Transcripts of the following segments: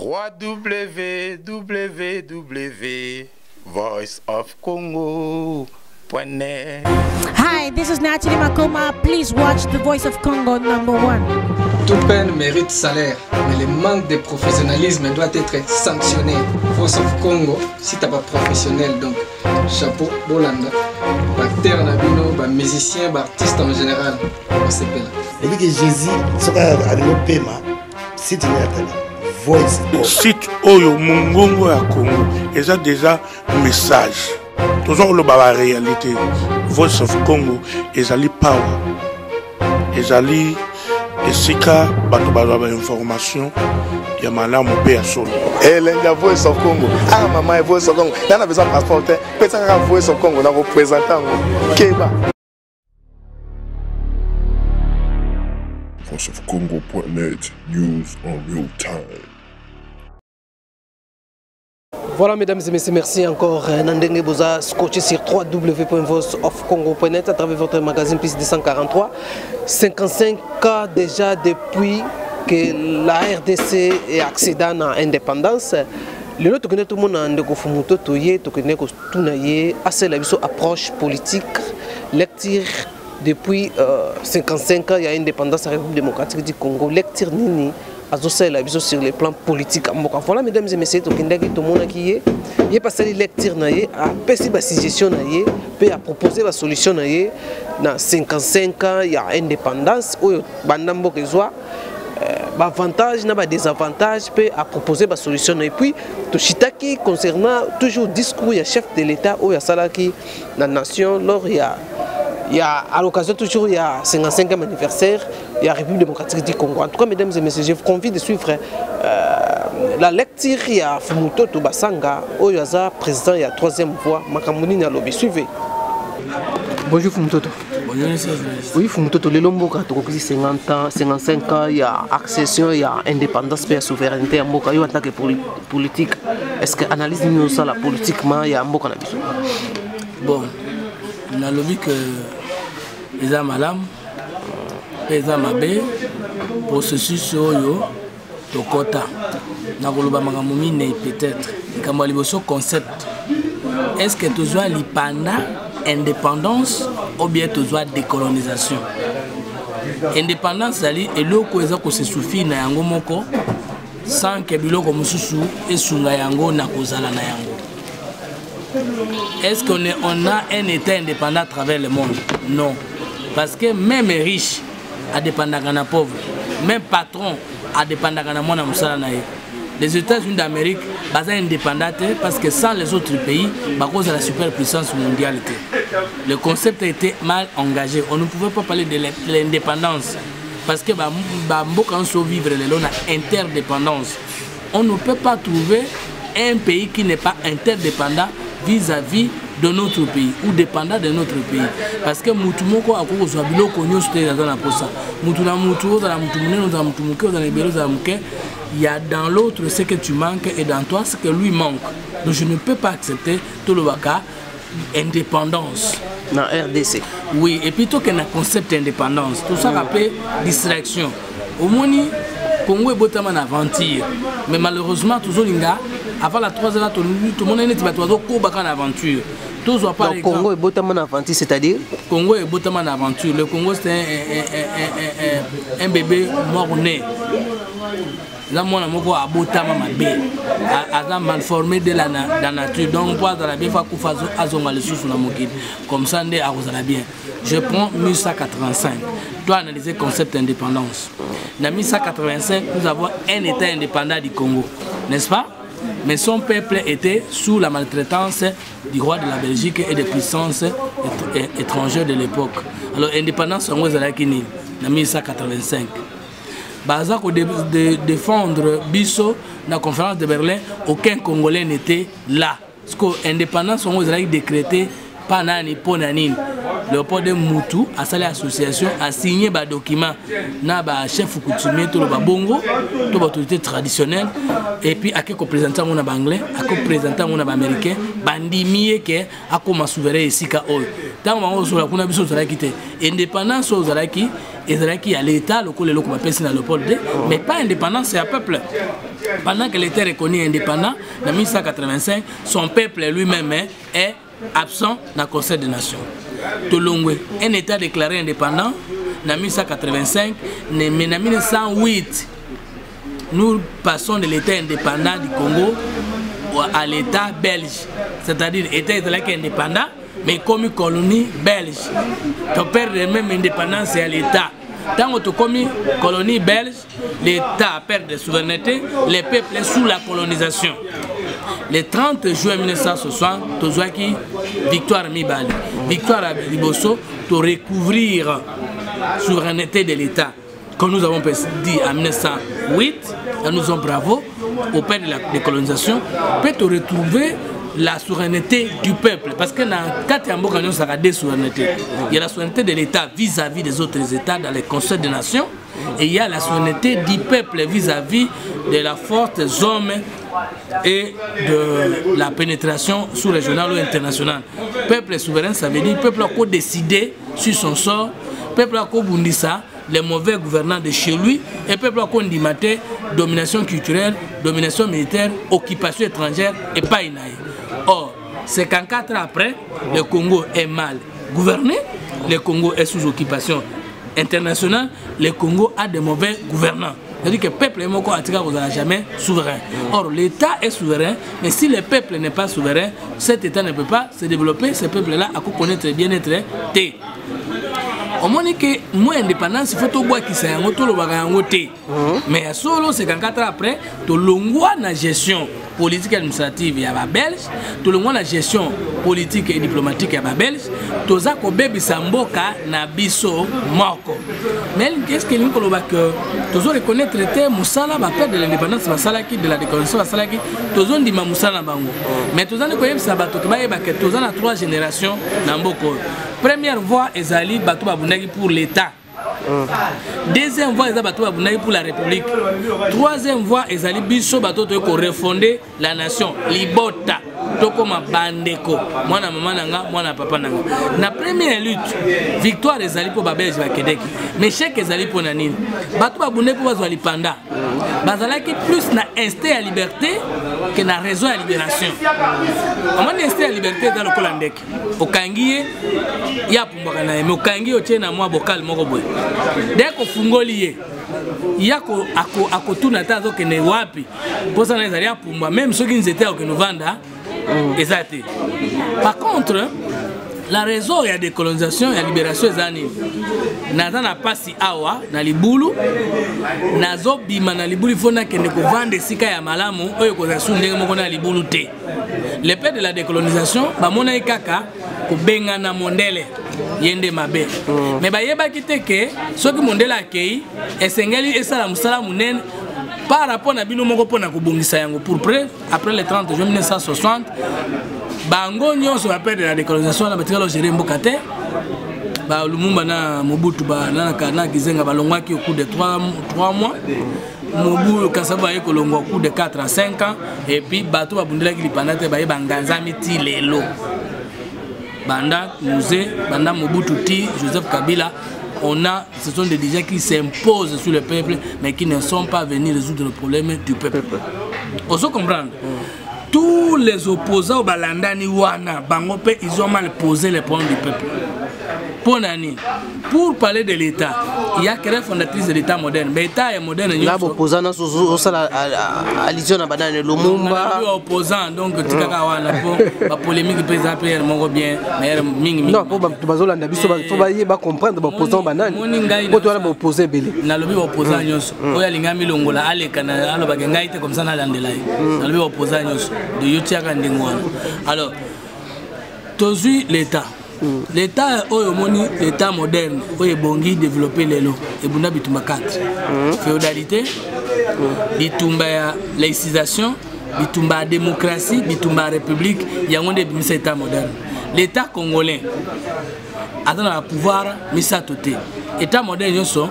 www.voiceofcongo.net. Hi, this is Nathalie Makoma. Please watch The Voice of Congo #1. Toute peine mérite salaire, mais le manque de professionnalisme doit être sanctionné. Voice of Congo, si t'as pas professionnel, donc chapeau, Bolanda. Acteur, musicien, artiste en général, on s'appelle. Et puis que Jésus, ce qu'on a donné paiement, c'est une Voice of site Oyo Mungongo à Congo, et ça déjà message. Toujours le baba réalité. Voice of Congo, et ali power, et ali esika bato bazwa information ya malamu pe ya solo. La Voice of Congo. Ah maman, Voice of Congo. Là on a besoin de passeport. Peut-être la Voice of Congo, la représentant Keba. voiceofcongo.net, news en real time. Voilà mesdames et messieurs, merci encore Nandenge Boza, scotché sur www.voiceofcongo.net à travers votre magazine Plus 243. 55 ans déjà depuis que la RDC est accédée à l'indépendance. Le lot tout le monde a ndekofumuto toye to connaît ko tunaye assez la biso approche politique lecture depuis 55 ans il y a indépendance de la République démocratique du Congo lecture nini azosa la biso sur le plan politique amboka. Voilà mesdames et messieurs, to kindaki to mona ki ye passé lecture na ye a pesi ba suggestion na ye pe a proposer ba solution na ye na 55 ans il y a indépendance oyo bandambo kezwa avantage na ba désavantage peut à proposer ba solution et puis to chitaki concernant toujours discours il y a chef de l'état ou il y a salaki la nation lors il y a à l'occasion toujours il y a 55e anniversaire il y a République démocratique du Congo. En tout cas mesdames et messieurs, je vous convie de suivre la lecture il y a Fumuto Tobasanga où il y a président il y a 3e voix Makamuni na lobby. Suivez. Bonjour Fumuto. Oui, Fumuto, les Lomboka, 50 ans, 55 ans, il y a accession, il y a indépendance, il y a souveraineté, il y a en tant que politique. Est-ce que analyse nous ça la politiquement, il y a un Mboka? Bon, on a lobby que les âmes malam, les âmes abé, processus yo, tokota, na koloba makamumine peut-être, comme le concept. Est-ce que tu as l'ipanda indépendance ou bien tu as décolonisation? Indépendance ali eloko eza ko se suffit na yango moko sans que biloko mususu esunga yango na kozala na yango. Est-ce qu'on a un état indépendant à travers le monde? Non. Parce que même riche a dépendant de pauvre, même patron a dépendant de mon amsala na ye. Les États-Unis d'Amérique sont indépendants parce que sans les autres pays, à cause de la superpuissance mondiale. Le concept a été mal engagé. On ne pouvait pas parler de l'indépendance parce que quand on vivre l'interdépendance, on ne peut pas trouver un pays qui n'est pas interdépendant vis-à-vis de notre pays ou dépendant de notre pays. Parce que Moutoumoko a cause de il y a dans l'autre ce que tu manques et dans toi ce que lui manque. Donc je ne peux pas accepter tout le waka indépendance. Dans RDC. Oui, et plutôt qu'un concept d'indépendance, tout ça rappelle distraction. Au moins, Congo est botamment en aventure. Mais malheureusement, toujours avant la 3 heures, tout le monde est en aventure. Donc Congo est botamment en aventure, c'est-à-dire Congo est botamment en aventure. Le Congo c'est un bébé mort-né. Là, moi, je suis mal formé de la nature. Donc, comme ça, je prends 1185. Je dois analyser le concept d'indépendance. En 1185, nous avons un État indépendant du Congo, n'est-ce pas? Mais son peuple était sous la maltraitance du roi de la Belgique et des puissances étrangères de l'époque. Alors, l'indépendance, en 1185. Baza pour défendre Bisso dans la conférence de Berlin, aucun Congolais n'était là. Parce que l'indépendance a été décrétée par Nani Ponanine. Léopold de Moutou a salé l'association, a signé un document na chef coutumier, tout le bongo, toute l'autorité traditionnelle, et puis à quelques représentants mon anglais, à quelques représentants mon américain, bandimier que a comme souverain ici ka ol. Tant que sur la kuna biso zala kité, indépendance aux zalaki, et zalaki à l'État, le coup le locaux m'appelle Léopold, mais pas indépendance c'est un peuple. Pendant que l'État est reconnu indépendant, en 1885, son peuple lui-même est absent dans le Conseil des Nations. Tolongwe, un État déclaré indépendant en 1885, mais en 1908, nous passons de l'État indépendant du Congo à l'État belge. C'est-à-dire l'État est indépendant, mais comme une colonie belge. On perd même indépendance à l'État. Tant que comme une colonie belge, l'État perd de souveraineté, les peuples sous la colonisation. Le 30 juin 1960, Tozoaki, victoire Mibali. Victoire à Liboso, pour recouvrir la souveraineté de l'État. Comme nous avons dit en 1908, nous sommes bravo au père de la décolonisation, peut retrouver la souveraineté du peuple. Parce que dans 4 ans, il y a deux souverainetés. Il y a la souveraineté de l'État vis-à-vis des autres États dans les Conseils des Nations. Et il y a la souveraineté du peuple vis-à-vis de la force zone et de la pénétration sous-régionale ou internationale. Peuple souverain, ça veut dire peuple qui a décidé sur son sort, peuple qui a bundissa les mauvais gouvernants de chez lui, et peuple qui a dimaté domination culturelle, domination militaire, occupation étrangère et pas inaïe. Or, 54 ans après, le Congo est mal gouverné, le Congo est sous occupation internationale, le Congo a de mauvais gouvernants. C'est-à-dire que le peuple est ne jamais souverain. Or, l'État est souverain, mais si le peuple n'est pas souverain, cet État ne peut pas se développer, ce peuple-là a connaître bien-être. Au moins que moi indépendance, il faut tout boire qui s'est en auto le bagayangoté. Mais solo 54 ans après, tout l'ongwa na gestion politique et administrative ya ba belge, tout l'ongwa na gestion politique et diplomatique ya ba belge, tout ça ko bebi samboka na biso moko. Mais qu'est-ce que nous koloba que tous reconnaître traité musala ba perdre de l'indépendance ba salaki de la décolonisation ba salaki, tous on dit ma musala bango. Mais tous on ko yeb sabato ke ba yeba que tous on a 3 générations na mboko. Première voie ezali bato babunaki pour l'État. Deuxième voie ezali bato babunaki pour la République. Troisième voie ezali biso bato to ko refonder la nation libota tokoma bandeko mwana mama nanga mwana papa nanga. Na première lutte victoire ezali pour babelge ba Québec. Mais chèque ezali pour nanini. Bato babunaki pour bazwa lipanda. Bazalaki plus na instinct à liberté que na raison à libération. Amani instinct à liberté dans le Colandek. Okangiye ya pumbaka na mais okangi otie na mwa bokal moko boy. Dès ko fungoli ye yako akotuna tazo kene wapi posa na ezali apumba même ceux qui étaient au Novanda exacté. Par contre la raison ya décolonisation ya libération ezani naza na pasi awa na libulu nazo bima na libulu fona kende ko vendre sika ya malamu oyo ko za sundenge moko na libulu te. Le père de la décolonisation ba mona ikaka ko benga na mondele yende mabe. Mais ba yeba kiteke soki mondele akei esengeli esala musala munene par rapport na bino moko pona ko bongisa yango pour près après le 30 juin 1960 bango nyonso ba père de la décolonisation na batikalo gérer mboka te. Ba Lumumba na Mobutu ba na Kizenga balongwaki au cours de 3 mois. Mobutu Kasaba yeko longwa au cours de 4 à 5 ans et puis bato babundelaki lipandate ba yebanganza miti lelo. Banda Musée, Banda Mobutu Ti, Joseph Kabila, ce sont des dirigeants qui s'imposent sur le peuple mais qui ne sont pas venus résoudre le problème du peuple. On se comprend. Tous les opposants au Balandani Wana, Bangope, ils ont mal posé les problèmes du peuple. Pour parler de l'État, il y a créé fondatrice de l'État moderne. Mais l'État est moderne. Là, opposant à l'isio na banane Lumumba. Opposant donc tu as la polémique peut appeler mon bien, mais non pour bazolanda biso ba comprendre opposant banane. Pour toi là opposé belé. Na lobi opposant nyonso. Oya lingami longola aleka na alo bagenga ite comme ça na landela. Na lobi opposant nyonso. De yotiaka ndengwana. Alors tozu l'État. L'État est l'État moderne, où est bongi développé les lots. Et bunda bitumba 4. Féodalité, bitumba laïcisation, bitumba démocratie, bitumba république, il y a un État moderne. L'État congolais a le pouvoir misa toté. État moderne ils sont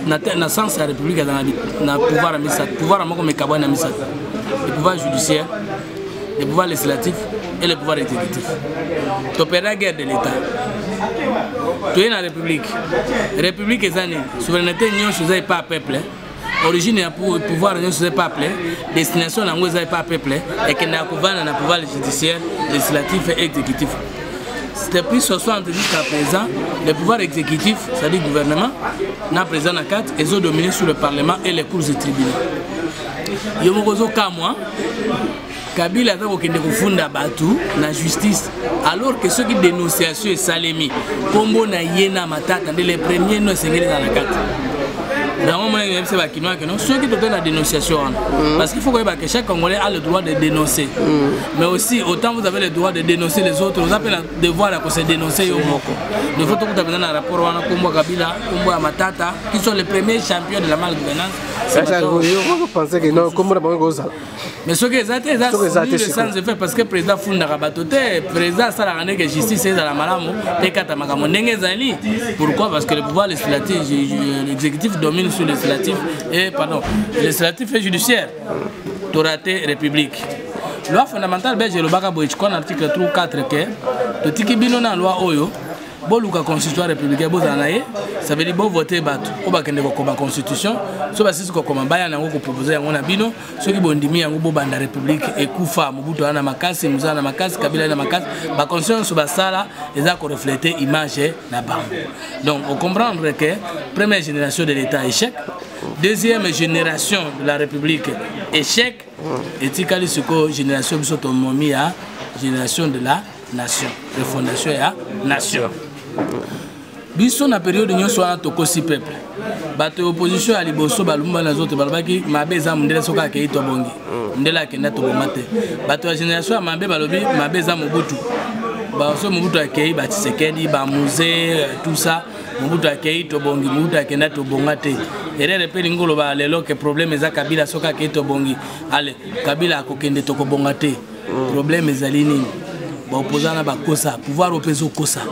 dans sens la république a le pouvoir misa, pouvoir moko mekabwa na misa. Le pouvoir judiciaire, le pouvoir législatif et le pouvoir exécutif. Tu opères la guerre de l'État. Tu es dans la République. La République est une souveraineté, nous ne pas peuple. origine pour pouvoir ne se pas peuplé, destination n'est pas peuplé et qu'il n'y a pas pouvoir judiciaire, législatif et exécutif. Depuis 60 jusqu'à présent, le pouvoir exécutif, c'est-à-dire le gouvernement, n'a présent à 4 et ont dominé sur le Parlement et les cours et tribunaux. Yomogozo Kamwa, Kabila a funda Batu, la justice, alors que ceux qui dénonciation et Salemi, Kombo na Yena Matata, les premiers ne sont dans la 4. Ceux qui donnent la dénonciation, parce qu'il faut que chaque Congolais a le droit de dénoncer. Mais aussi, autant vous avez le droit de dénoncer les autres, vous avez le devoir de se dénoncer. Il faut que vous avez un rapport à Kombo Kabila, Kombo Matata, qui sont les premiers champions de la malgouvernance. Vous pensez que non, comment mais ce qui est exact, c'est sans effet parce que le président Funda Rabatote, le président Salarane que justice est à la Malamo, pourquoi? Parce que le pouvoir législatif, l'exécutif domine sur le législatif et pardon, le législatif et judiciaire. Toraté République. Loi fondamentale belge le Baka Boichkon article 3 4 que le tiki bino na loi oyo. Bon, la constitution républicaine, ça veut dire bon voter battu. On va connaître la constitution. So basi ko comme baya na ngoko proposer yango na bino. Ceux qui bondimi yango bo banda république et kufa Mobutu ana makasi, Musa na makasi, Kabila na makasi. Ba constitution so basala eza ko refléter image na bango. Donc on comprendre que première génération de l'état échec, deuxième génération de la république échec et tikali suko génération bisotomomi à génération de la nation, refondation ya nation. Biso na période nyonso wana tokosi peuple. Bato opposition ya liboso balumba na zote balobaki mabe za mundela soka ke ito bongi. Ndela kenda to bomate. Bato ya génération ya mabe balobi mabe za Mobutu. Ba so Mobutu akei ba Tshisekedi ba musée tout ça. Mobutu akei to bongi, Mobutu akenda to bongate. Erere pe lingolo ba lelo ke problème za Kabila soka ke ito bongi. Ale Kabila akokende to ko bongate. Problème ezali nini? Opposant à Bakosa, pouvoir opposer au Kosa.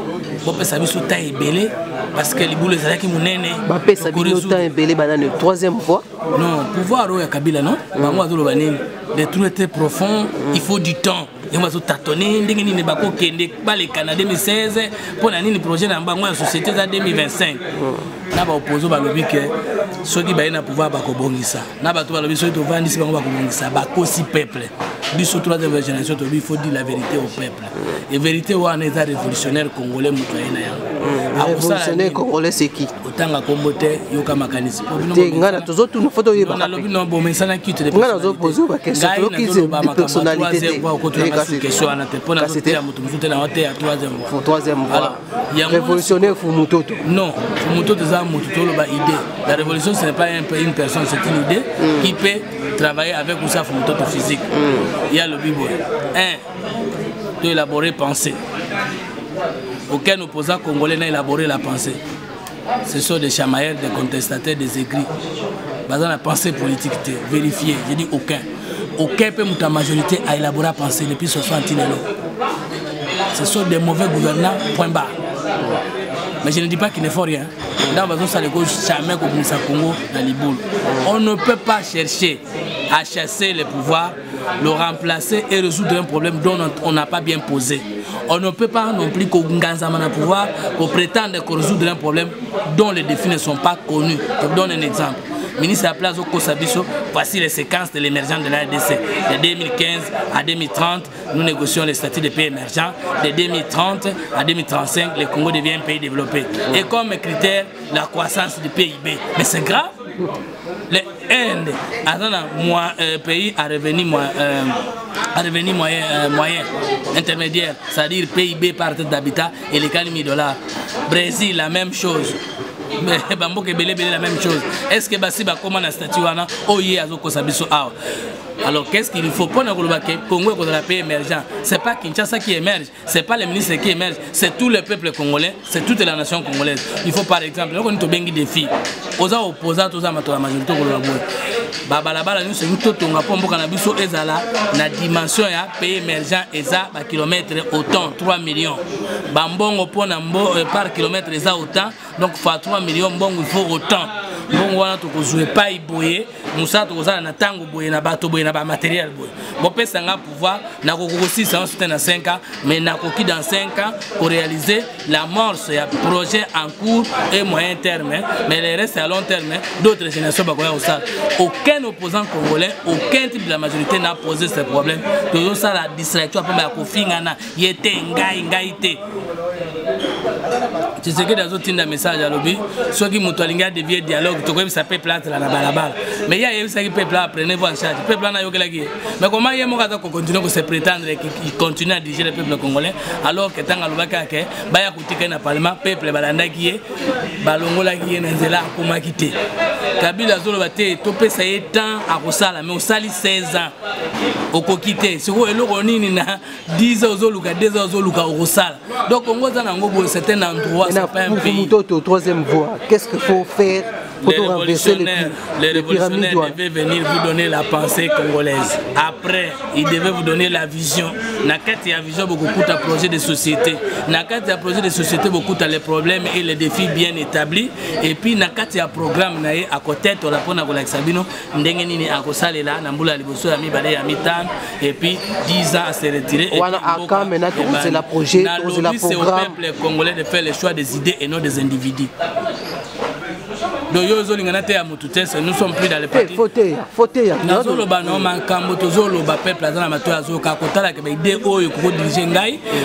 Bopé Sabiso ta ébélé parce que les boules qui mounene. Bopé Sabiso ta ébélé banane troisième fois. Non, pouvoir au Kabila non. Bango azolo banine. Les trous étaient profonds, il faut du temps. Il m'a tâtonné, ndenge ni bako kende ba le Canada 2016 pour la nini projet na bango en société en 2025. Na ba opposer ba lobby que ceux qui ba na pouvoir ba ko bongisa. Na ba to ba lobby ceux to vandi si bango ba ko bongisa ba ko si peuple. Biso troisième génération, il faut dire la vérité au peuple. Et vérité, on est un révolutionnaire congolais. Révolutionnaire congolais, c'est qui? Autant à Kombote, Yoka Makanis. Révolutionnaire Fumutoto. Non, Fumutoto c'est une idée. La révolution, ce n'est pas une personne, c'est une idée qui peut travailler avec Moussa Fumutoto physique. Il y a le Bible. De élaborer pensée. Aucun opposant congolais n'a élaboré la pensée. Ce sont des chamailleurs, des contestataires, des écrits. Basant la pensée politique, vérifiée. Je dis aucun. Aucun peut ta majorité à élaborer la pensée depuis 60 ans. Ce sont des mauvais gouvernants, point barre. Mais je ne dis pas qu'il ne faut rien. Dans la zone, jamais comme ça Congo dans les boules. On ne peut pas chercher à chasser le pouvoir, le remplacer et résoudre un problème dont on n'a pas bien posé. On ne peut pas non plus qu'au Nganzamana pouvoir pour prétendre résoudre un problème dont les défis ne sont pas connus. Je vous donne un exemple. Ministre à la place au Kosabiso, voici les séquences de l'émergence de la RDC. De 2015 à 2030, nous négocions les statuts de pays émergents. De 2030 à 2035, le Congo devient un pays développé. Et comme critère, la croissance du PIB. Mais c'est grave. L'Inde a un pays à revenu moyen, intermédiaire, c'est-à-dire PIB par tête d'habitat et les $. Brésil, la même chose. Mais Bamboke Belé la même chose. Est-ce que Basiba comment la statue wana oye azoko sabiso awa? Alors qu'est-ce qu'il faut pour le Congo pour la pays émergent? C'est pas Kinshasa qui émerge, c'est pas les ministres qui émergent, c'est tout le peuple congolais, c'est toute la nation congolaise. Il faut par exemple, on a bengi des filles. Aux opposants, aux amateurs la majorité pour le Babalabala nous c'est tout tonga pombo canabiso ezala na dimension ya pays émergent eza ba kilomètre autant 3 millions. Bambongo pona par kilomètre eza autant donc fois 3 millions bongo il faut autant. Bon wana to ko jouer pas iboyer musato kozala na tango boye na bato boye na ba matériel boye bopesa nga pouvoir na kokosi ça dans 5 ans mais na koki dans 5 ans pour réaliser l'amorce ya projet en court et moyen terme mais les restes à long terme d'autres générations bakoya osala. Aucun opposant congolais, aucun type de la majorité n'a posé ce problème. Toujours ça la distraction après ma kofingana yete ngai te. Tu sais que dans autres un message à lobby, soit qui mutualinga dévier dialogue, tu connais ça peut plaindre la balabala. Mais il y a eu ça qui peut plaindre, prenez-vous en charge. Peuple n'a eu que la guerre. Mais comment il y a mon gars qui continue à se prétendre qu'il continue à diriger le peuple congolais alors que tant à l'obaka que baya kutika na parlement peuple balanda qui est balongola qui est nzela kuma kité. Kabila zolo bate topé ça est temps à kosala mais osali 16 ans au kokité. C'est quoi eloko nini na 10 ans zoluka 2 ans zoluka au kosala. Donc Congo za nango bo c'est un endroit c'est pas un pays. Au troisième voie, qu'est-ce qu'il faut faire pour renverser les révolutionnaires devaient venir vous donner la pensée congolaise. Après, ils devaient vous donner la vision. Nakati a vision beaucoup de projets de société. Nakati a projet de société beaucoup de les problèmes et les défis bien établis. Et puis Nakati a programme naé à côté de la pona kola Sabino ndenge nini akosala la nambula liboso ya mibale ya mitano et puis 10 ans à se retirer. C'est la projet, c'est la c'est au peuple congolais de faire le choix des idées et non des individus. Donc nous sommes plus dans le parti. Fauteuil.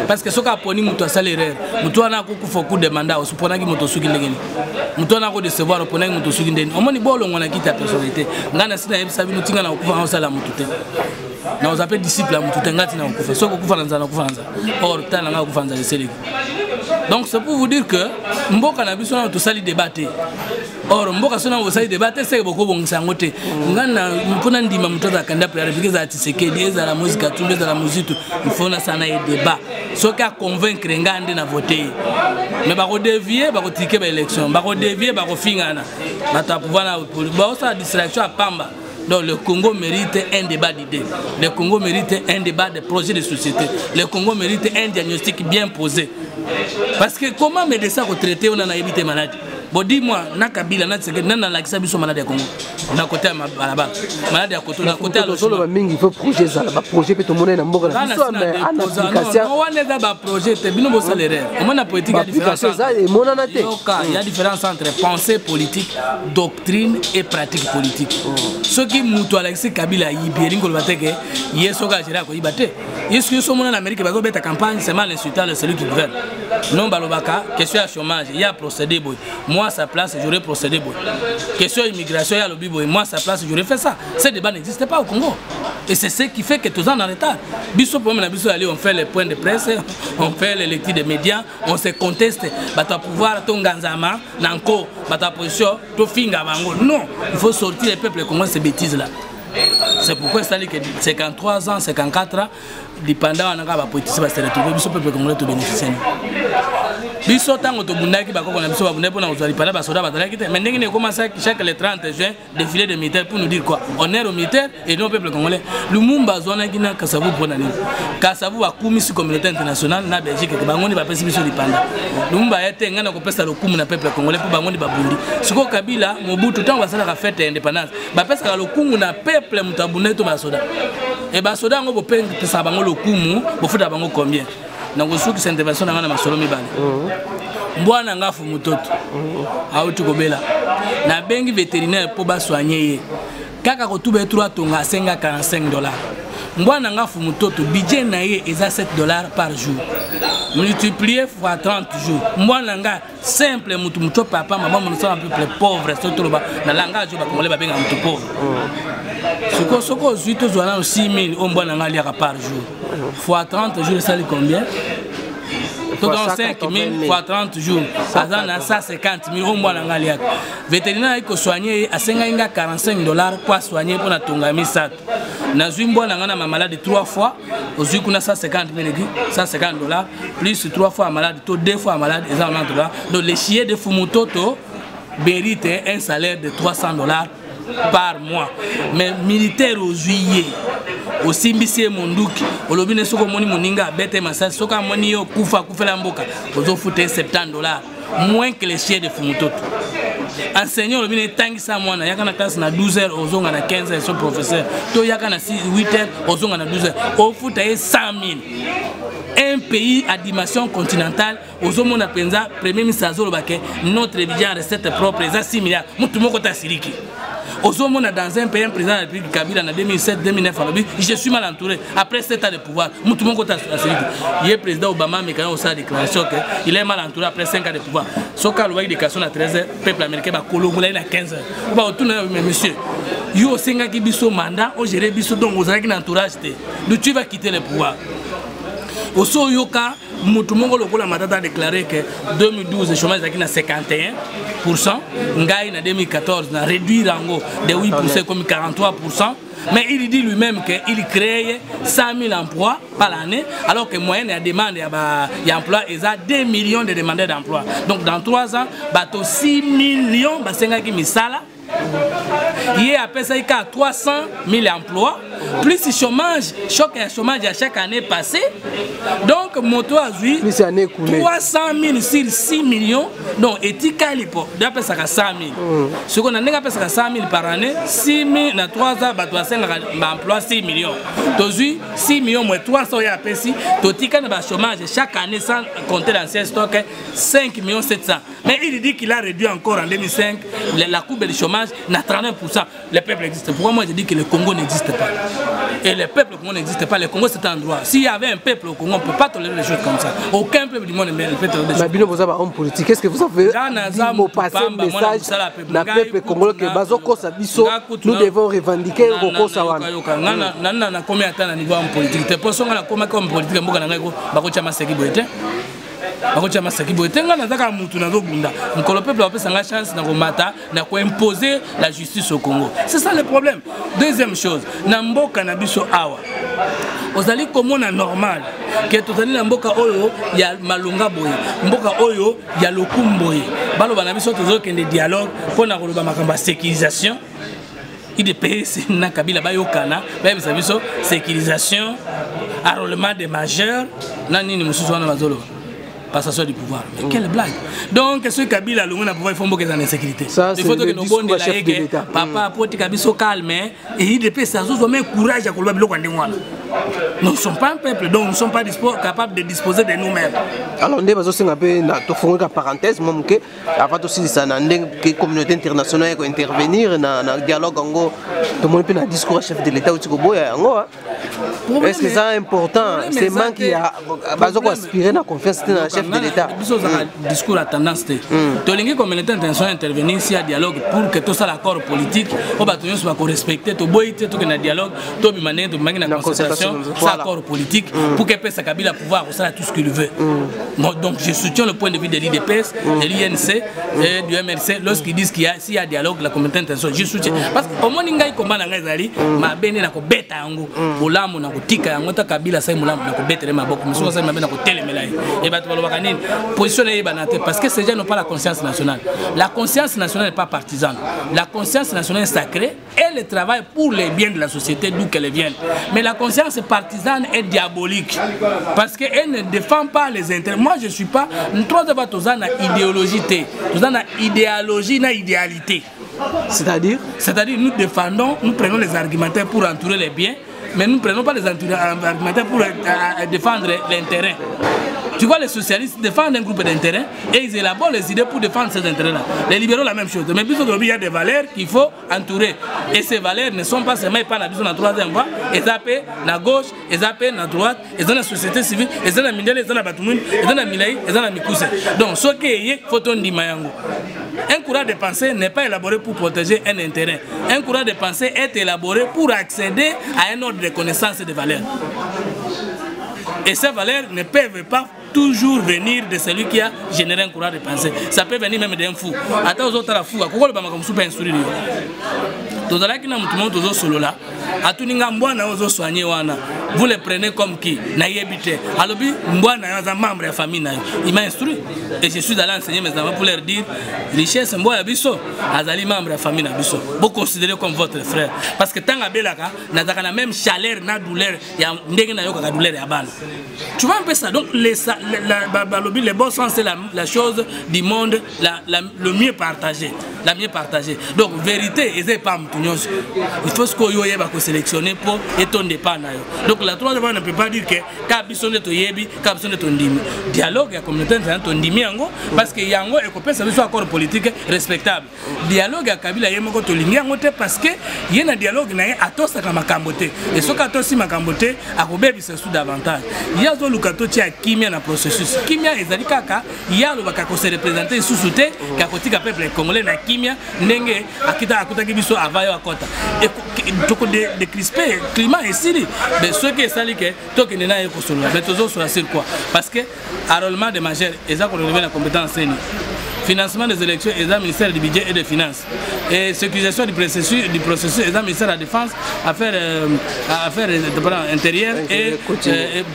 Parce que ce qu'a poni muto salaire, muto na ko kufa ku demanda o supona ki muto suki lengeni. Muto na ko recevoir o pona ki muto suki ndeni. Omoni bolo ngona kita personnalité. Ngana sina yebisa bino tinga na kufa on sala muto te. Na on appelle disciple muto te ngati na kufa. So ko kufa na kufa nza. Or tana nga kufa nza leseli. Donc c'est pour vous dire que mboka na biso na to sali débattre. Or mboka sona wo sali débattre c'est beaucoup bon sangote. Ngana mpona ndima mutoza kanda pour république za Tshisekedi za la musique tumbe za la musique il faut na sana y débat. Ce qui a convaincre ngande na voter. Mais ba ko dévier ba ko tirer ba élection, ba ko dévier ba ko fingana. Ba ta pouvoir na ba ça distraction à Pamba. Donc le Congo mérite un débat d'idées. Le Congo mérite un débat de projets de société. Le Congo mérite un diagnostic bien posé. Parce que comment médecin retraité on a évité maladie. Bon dis-moi, na Kabila na Tshisekedi na la kisa biso malade ya Congo. Na côté ya balaba. Malade ya Koto na côté ya logement. Solo mingi faut projet ça, ba projet peut monnaie na mboka na biso mais en application. Non, on est dans ba projet te bino bo salaire. On a politique à différence. Il y a différence entre pensée politique, doctrine et pratique politique. Ce qui muto Alexis Kabila yibiri ngolo bateke, yeso ka jira ko yibate. Yeso so mona en Amérique ba go beta campagne, c'est mal insultant celui qui gouverne. Non balobaka, question à chômage, il y a procédé boy. Moi à sa place, j'aurais procédé boy. Question immigration, il y a le biboy. Moi à sa place, j'aurais fait ça. Ce débat n'existe pas au Congo. Et c'est ce qui fait que tous en retard. Biso pour la biso aller, on fait les points de presse, on fait les lectures des médias, on se conteste. Bata pouvoir ton ganzama, nanko, bata position, to finga bango. Non, il faut sortir les peuples congolais ces bêtises là. C'est pourquoi ça dit que 53 ans, 54 ans, dépendant on a pas politique va se retrouver biso peuple congolais to bénéficier. Biso tango to bundaki bakoko na biso babundai pona kozali pala basoda batalaki te mais ndenge ne commence chaque le 30 juin défilé de militaires pour nous dire quoi honneur aux militaires et non au peuple congolais. Lumumba zona kina Kasavu pona nini Kasavu bakumi si communauté internationale na Belgique ke bangoni ba pesi biso lipanda. Lumumba yete ngana ko pesa lokumu na peuple congolais pour bangoni babundi. Siko Kabila Mobutu tango basala ka fête indépendance ba pesa ka lokumu na peuple mutabundai to basoda. Et basoda ngo bo pesa bango lokumu bo futa bango combien. Donc ce qui s'intervention dans la masolo mibale. Mbwana ngafu mutoto. Auti kobela. Na bengi vétérinaire pour ba soigner. Kaka ko tuba 3 tonga senga $45. Mbwana ngafu mutoto budget na ye eza $7 par jour. Multiplié fois 30 jours. Mbwana nga simple mutu muto papa maman nous sommes un peuple pauvre surtout na langage ba congolais ba benga mutu pauvre. Soko 8 zwana 6000 mbwana nga liaka par jour. Fois 30 jours, ça lui combien? 5 000 fois 30 jours. Ça donne 150 000 au moins. Vétérinaire qui soigné à $45 pour soigner pour la tongami sat. Na zimbo na ngana malade 3 fois, aujourd'hui qu'on a 150 000 $150 plus 3 fois malade, 2 fois malade et $100. Donc les chiens de Fumutoto méritent un salaire de $300 par mois. Mais militaire au juillet aussi mbisi monduki olobine soko moni moninga bete masasi soka moni yo kufa kufela mboka ozo futer $70 moins que les chiens de Fumutoto. enseignant le bien tangi ça moi na yaka na classe na 12h ozonga na 15h son professeur to yaka na 8h ozonga na 12h au foot ay 100 000 un pays à dimension continentale ozomona penza premier ministre azolo bake notre budget recette propre za 6 milliards mutu moko ta siliki ozomona dans un pays un président de la République Kabila en 2007-2009 je suis mal entouré après 7 ans de pouvoir mutu moko ta siliki le président Obama me quand on sa déclaration que il est mal entouré après 5 ans de pouvoir soka loi d'éducation à 13h peuple américain ba kolongola na 15h ba autour mais monsieur yo senga ki biso mandat on gérer biso donc vous avez un entourage d'où tu vas quitter le pouvoir. Oso yoka mutumongo lokola matata a déclaré que 2012 le chômage est à 51%, ngai na 2014 na réduit rango de 8% comme 43%, mais il dit lui-même qu'il crée 100 000 emplois par l'année alors que moyenne la demande y emploi est à 2 millions de demandeurs d'emploi. Donc dans 3 ans, bato 6 millions basenga ki misala. Il y a à 300 000 emplois, plus le chômage, choc et chômage à chaque année passée. Donc, moto a vu 300 000 sur 6 millions. Donc, éthique à l'époque, d'après ça, 100 000. Ce qu'on a dit, c'est 100 000 par année, 6 000 dans 3 ans, emploi 6 millions. Donc, 6 millions moins 300 000 à Pessi, totika na chômage chaque année sans compter l'ancien stock 5 700 000. Mais il dit qu'il a réduit encore en 2005 la courbe du chômage à 39%. Le peuple existe. Pourquoi moi je dis que le Congo n'existe pas? Et le peuple au Congo n'existe pas. Le Congo c'est un endroit. S'il y avait un peuple au Congo, on ne peut pas tolérer des choses comme ça. Aucun peuple du monde ne peut tolérer des choses. Mais vous avez un homme politique. Qu'est-ce que vous avez dit passer un message dans le peuple congolais que Bazoko Sabiso, nous devons revendiquer au Congo Sawana. Nana combien de temps à niveau politique? Tu peux sonner comme politique mboka na ngako bakocha maseki boete. Bakocha maseki boete ngana zaka mutu na zobunda. Nkolo peuple apesa nga chance na komata na ko imposer la justice au Congo. C'est ça le problème. Deuxième chose, na mboka na biso awa. Ozali komona normal que tozali na mboka oyo ya malunga boye. Mboka oyo ya lokumboye. Balo bana biso tozo kende dialogue pona koloba makamba sécurisation. IDPS na Kabila bayokana bayebisa biso sécurisation enrôlement des majeurs nani ni mususu wana bazolo passation du pouvoir. Mais quelle blague. Donc ce Kabila le monde pouvoir il faut mboka en insécurité. Il faut que nous bonde la que papa poti kabiso calme et IDPS ça zo même courage à koloba biloko ndengwana. Nous ne sommes pas un peuple, donc nous ne sommes pas capables de disposer de nous-mêmes. Alors, nous avons une parenthèse, avant aussi que la communauté internationale peut intervenir dans le dialogue, tout le monde peut discours chef de l'État. Est-ce que c'est important? C'est moi qui a aspiré à la confiance dans le chef de l'État. Le discours a tendance. La communauté internationale intervenir s'il y a dialogue pour que tout ça l'accord politique, on va respecter, tout le dialogue, tout le concertation. C'est accord politique pour que Pesa Kabila pouvoir faire tout ce qu'il veut. Donc je soutiens le point de vue de l'IDPS, de l'INC et du MRC lorsqu'ils disent qu'il y a s'il y a dialogue la communauté internationale. Je soutiens parce que au moins n'ingai combat na ngazali ma bene na ko beta yango olamu na ko tika yango ta Kabila sai mulamu na ko betere maboko muso sai mabena ko telemela et ba to balobaka nini position na banate parce que ces gens n'ont pas la conscience nationale. La conscience nationale n'est pas partisane. La conscience nationale est sacrée. Elle travaille pour les biens de la société d'où qu'elle vient. Mais la conscience partisane est diabolique parce qu'elle ne défend pas les intérêts. Moi je ne suis pas nous trois de idéologie, nous avons idéologie na idéalité. C'est-à-dire nous défendons, nous prenons les argumentaires pour entourer les biens, mais nous ne prenons pas les argumentaires pour défendre l'intérêt. Tu vois, les socialistes défendent un groupe d'intérêts et ils élaborent les idées pour défendre ces intérêts-là. Les libéraux, la même chose. Mais plutôt qu'il y a des valeurs qu'il faut entourer. Et ces valeurs ne sont pas seulement pas dans la troisième voie, ils appellent la gauche, ils appellent la droite, ils ont la société civile, ils ont la Mindele, ils ont la Batoumine, ils ont la Milaï, ils ont la Mikouse. Donc, ce qui est, il faut qu'on dise Mayango. Un courant de pensée n'est pas élaboré pour protéger un intérêt. Un courant de pensée est élaboré pour accéder à un ordre de connaissance et de valeurs. Et ces valeurs ne peuvent pas toujours venir de celui qui a généré un courant de pensée. Ça peut venir même d'un fou. Attends aux autres à fou. Pourquoi le Bamako ne peut pas instruire? tozalaki na mutu moto zo solo là atuninga mbwana ozo soigner wana vous le prenez comme qui na yebite alobi mbwana yaza membre ya famille na yo il m'a instruit et je suis allé enseigner mes enfants pour leur dire richesse mboya biso azali membre ya famille na biso vous considérez comme votre frère parce que tanga belaka nazaka na même chaleur na douleur ya ndenge na yo ka douleur ya bana tu vois un peu ça donc le bon sens c'est la chose du monde le mieux partagé la mieux partagée donc vérité et c'est pas mtunyoso il faut ce qu'on yeba ko sélectionner pour étonner pas na yo donc la troisième on ne peut pas dire que kabisone to yebi kabisone to ndimi dialogue ya communauté to ndimi yango parce que yango e ko pesa biso accord politique respectable dialogue ya kabila yemo ko to lingi yango te parce que yena dialogue na atosa ka makambote et soka atosi makambote akobebisa sous davantage yazo lukato tia kimia na processus kimia ezali kaka yalo baka ko se représenter sous souté ka kotika peuple congolais na kimia ndenge akutaki biso avayo akota et toko de crisper climat et sili mais ce qui est sali que toki nena yeko solo mais tozo sur quoi parce que enrôlement de majeur eza ko relever la compétence seni financement des élections et le ministère du budget et des finances et sécurisation du processus et le ministère de la défense affaires intérieures et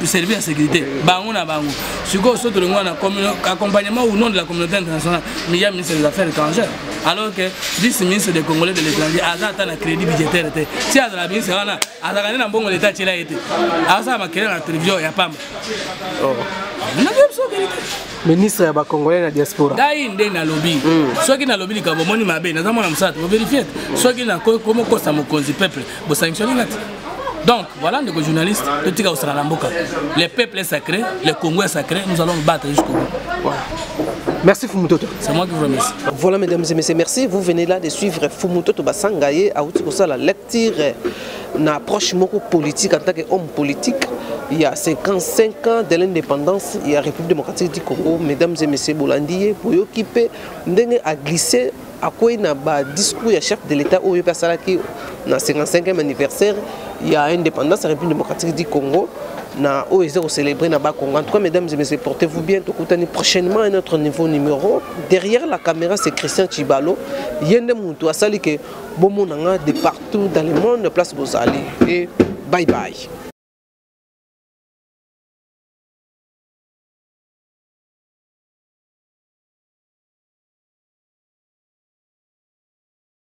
servir à sécurité bango na bango siko soto lengo na accompagnement au nom de la communauté internationale mais il y a ministre des affaires étrangères alors que 10 ministres des Congolais de l'étranger azata na crédit budgétaire si azala ministre wana azakane na mbongo l'état tshela ete asa makela na télévision ya pamba ministre ya ba Congolais na diaspora dai ndé na lobby soki na lobby likambo moni mabe na zamona msatu bo vérifier soki na komo kosa mokonzi peuple bo sanctionner ngati donc voilà les journalistes tout tika osala na mboka le peuple est sacré le Congo est sacré nous allons battre jusqu'au bout voilà. Merci Fumutoto. C'est moi qui vous remercie. Voilà mesdames et messieurs, merci. Vous venez là de suivre Fumutoto Basangaye à Outikosa la lecture na approche politique en tant qu'homme politique. Il y a 55 ans de l'indépendance, il y a la République démocratique du Congo. Mesdames et messieurs, Bolandier, Boyo Kipe, Ndenge a glissé à quoi il y a un discours, il y a chef de l'État, où il y a le 55e anniversaire, il y a l'indépendance de la République démocratique du Congo. Na OEZ célébrer na Congo. En tout cas, mesdames et messieurs, portez-vous bien. Prochainement un autre nouveau numéro. Derrière la caméra, c'est Christian Chibalo. Yende Moutou Asali que Bomonanga de partout dans le monde, place Bozali. Et bye bye.